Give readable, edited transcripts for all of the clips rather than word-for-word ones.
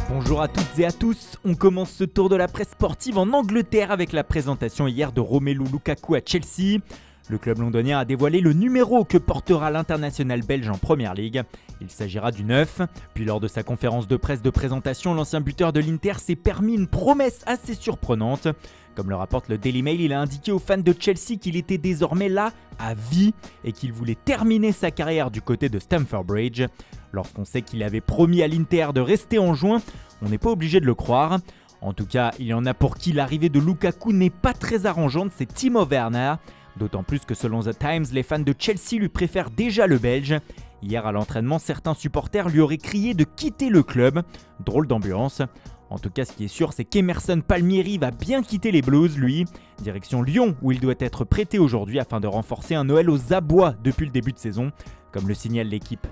Bonjour à toutes et à tous, on commence ce tour de la presse sportive en Angleterre avec la présentation hier de Romelu Lukaku à Chelsea. Le club londonien a dévoilé le numéro que portera l'international belge en Première Ligue. Il s'agira du 9. Puis lors de sa conférence de presse de présentation, l'ancien buteur de l'Inter s'est permis une promesse assez surprenante. Comme le rapporte le Daily Mail, il a indiqué aux fans de Chelsea qu'il était désormais là à vie et qu'il voulait terminer sa carrière du côté de Stamford Bridge. Lorsqu'on sait qu'il avait promis à l'Inter de rester en juin, on n'est pas obligé de le croire. En tout cas, il y en a pour qui l'arrivée de Lukaku n'est pas très arrangeante, c'est Timo Werner. D'autant plus que selon The Times, les fans de Chelsea lui préfèrent déjà le Belge. Hier à l'entraînement, certains supporters lui auraient crié de quitter le club. Drôle d'ambiance. En tout cas, ce qui est sûr, c'est qu'Emerson Palmieri va bien quitter les Blues, lui. Direction Lyon, où il doit être prêté aujourd'hui afin de renforcer un Noël aux abois depuis le début de saison, comme le signale l'équipe.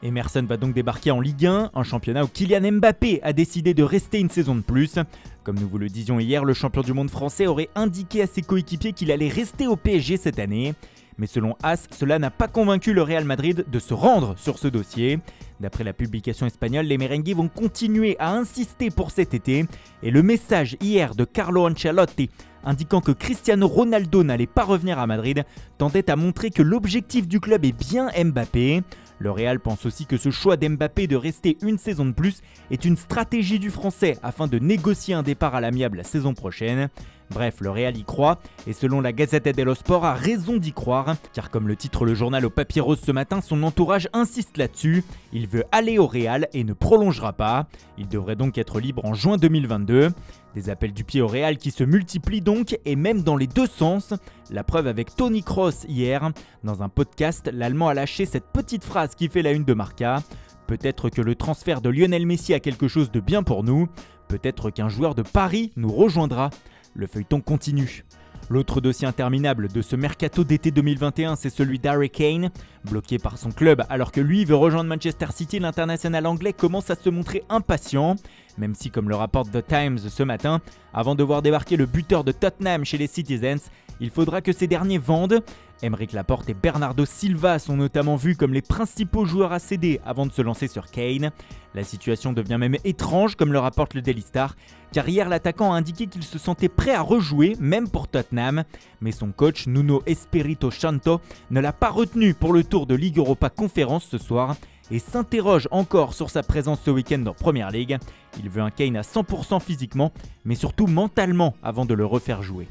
Emerson va donc débarquer en Ligue 1, un championnat où Kylian Mbappé a décidé de rester une saison de plus. Comme nous vous le disions hier, le champion du monde français aurait indiqué à ses coéquipiers qu'il allait rester au PSG cette année. Mais selon AS, cela n'a pas convaincu le Real Madrid de se rendre sur ce dossier. D'après la publication espagnole, les merengues vont continuer à insister pour cet été. Et le message hier de Carlo Ancelotti indiquant que Cristiano Ronaldo n'allait pas revenir à Madrid tendait à montrer que l'objectif du club est bien Mbappé. Le Real pense aussi que ce choix d'Mbappé de rester une saison de plus est une stratégie du Français afin de négocier un départ à l'amiable la saison prochaine. Bref, le Real y croit et selon la Gazzetta dello Sport a raison d'y croire car comme le titre le journal au papier rose ce matin, son entourage insiste là-dessus. Il veut aller au Real et ne prolongera pas. Il devrait donc être libre en juin 2022. Des appels du pied au Real qui se multiplient donc et même dans les deux sens. La preuve avec Tony Kroos hier. Dans un podcast, l'Allemand a lâché cette petite phrase qui fait la une de Marca. Peut-être que le transfert de Lionel Messi a quelque chose de bien pour nous. Peut-être qu'un joueur de Paris nous rejoindra. Le feuilleton continue. L'autre dossier interminable de ce mercato d'été 2021, c'est celui d'Harry Kane. Bloqué par son club alors que lui veut rejoindre Manchester City, l'international anglais commence à se montrer impatient. Même si, comme le rapporte The Times ce matin, avant de voir débarquer le buteur de Tottenham chez les Citizens, il faudra que ces derniers vendent. Aymeric Laporte et Bernardo Silva sont notamment vus comme les principaux joueurs à céder avant de se lancer sur Kane. La situation devient même étrange comme le rapporte le Daily Star, car hier l'attaquant a indiqué qu'il se sentait prêt à rejouer, même pour Tottenham. Mais son coach Nuno Espirito Santo ne l'a pas retenu pour le tour de Ligue Europa Conference ce soir et s'interroge encore sur sa présence ce week-end en Première Ligue. Il veut un Kane à 100% physiquement, mais surtout mentalement avant de le refaire jouer.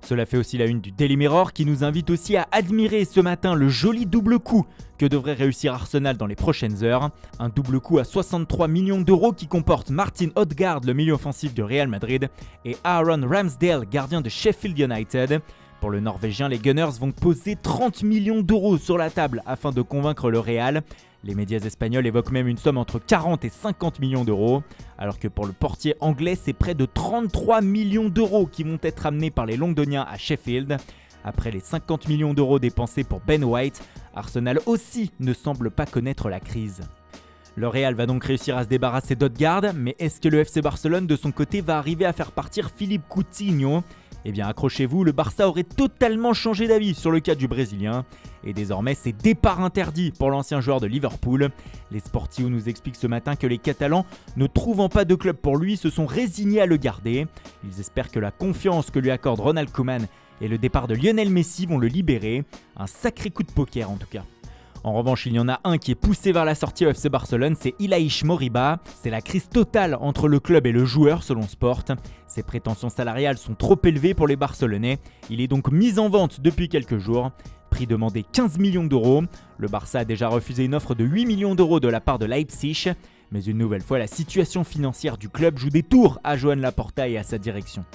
Cela fait aussi la une du Daily Mirror qui nous invite aussi à admirer ce matin le joli double coup que devrait réussir Arsenal dans les prochaines heures. Un double coup à 63 millions d'euros qui comporte Martin Odegaard, le milieu offensif de Real Madrid, et Aaron Ramsdale, gardien de Sheffield United. Pour le Norvégien, les Gunners vont poser 30 millions d'euros sur la table afin de convaincre le Real. Les médias espagnols évoquent même une somme entre 40 et 50 millions d'euros, alors que pour le portier anglais, c'est près de 33 millions d'euros qui vont être amenés par les Londoniens à Sheffield. Après les 50 millions d'euros dépensés pour Ben White, Arsenal aussi ne semble pas connaître la crise. Le Real va donc réussir à se débarrasser d'Odegaard, mais est-ce que le FC Barcelone de son côté va arriver à faire partir Philippe Coutinho ? Eh bien accrochez-vous, le Barça aurait totalement changé d'avis sur le cas du Brésilien. Et désormais c'est départ interdit pour l'ancien joueur de Liverpool. Les Sportivo nous expliquent ce matin que les Catalans, ne trouvant pas de club pour lui, se sont résignés à le garder. Ils espèrent que la confiance que lui accorde Ronald Koeman et le départ de Lionel Messi vont le libérer. Un sacré coup de poker en tout cas. En revanche, il y en a un qui est poussé vers la sortie au FC Barcelone, c'est Ilaix Moriba. C'est la crise totale entre le club et le joueur selon Sport. Ses prétentions salariales sont trop élevées pour les Barcelonais. Il est donc mis en vente depuis quelques jours. Prix demandé 15 millions d'euros. Le Barça a déjà refusé une offre de 8 millions d'euros de la part de Leipzig. Mais une nouvelle fois, la situation financière du club joue des tours à Joan Laporta et à sa direction.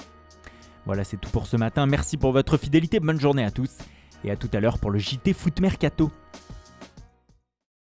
Voilà, c'est tout pour ce matin. Merci pour votre fidélité. Bonne journée à tous. Et à tout à l'heure pour le JT Foot Mercato.